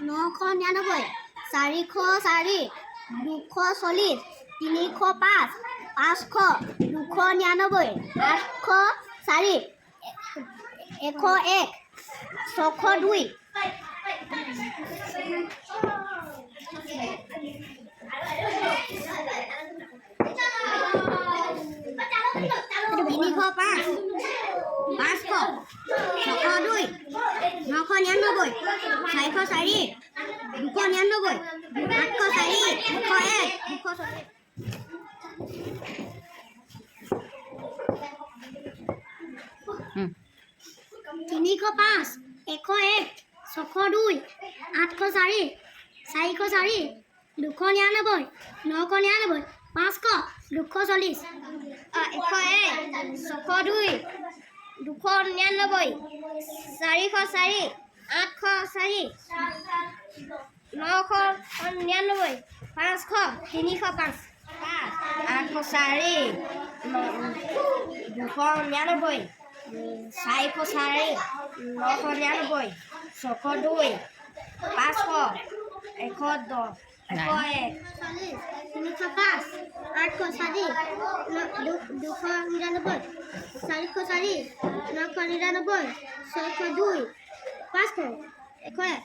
999 404 240 305 500 299 804 101 602 305 500 602 999 404 299 804 101 305 101 602 804 404 299 999 500 240 101 602 299 404 804 999 500 305 804 299 404 999 602 500 110 101 305 804 299 404 999 602 500 101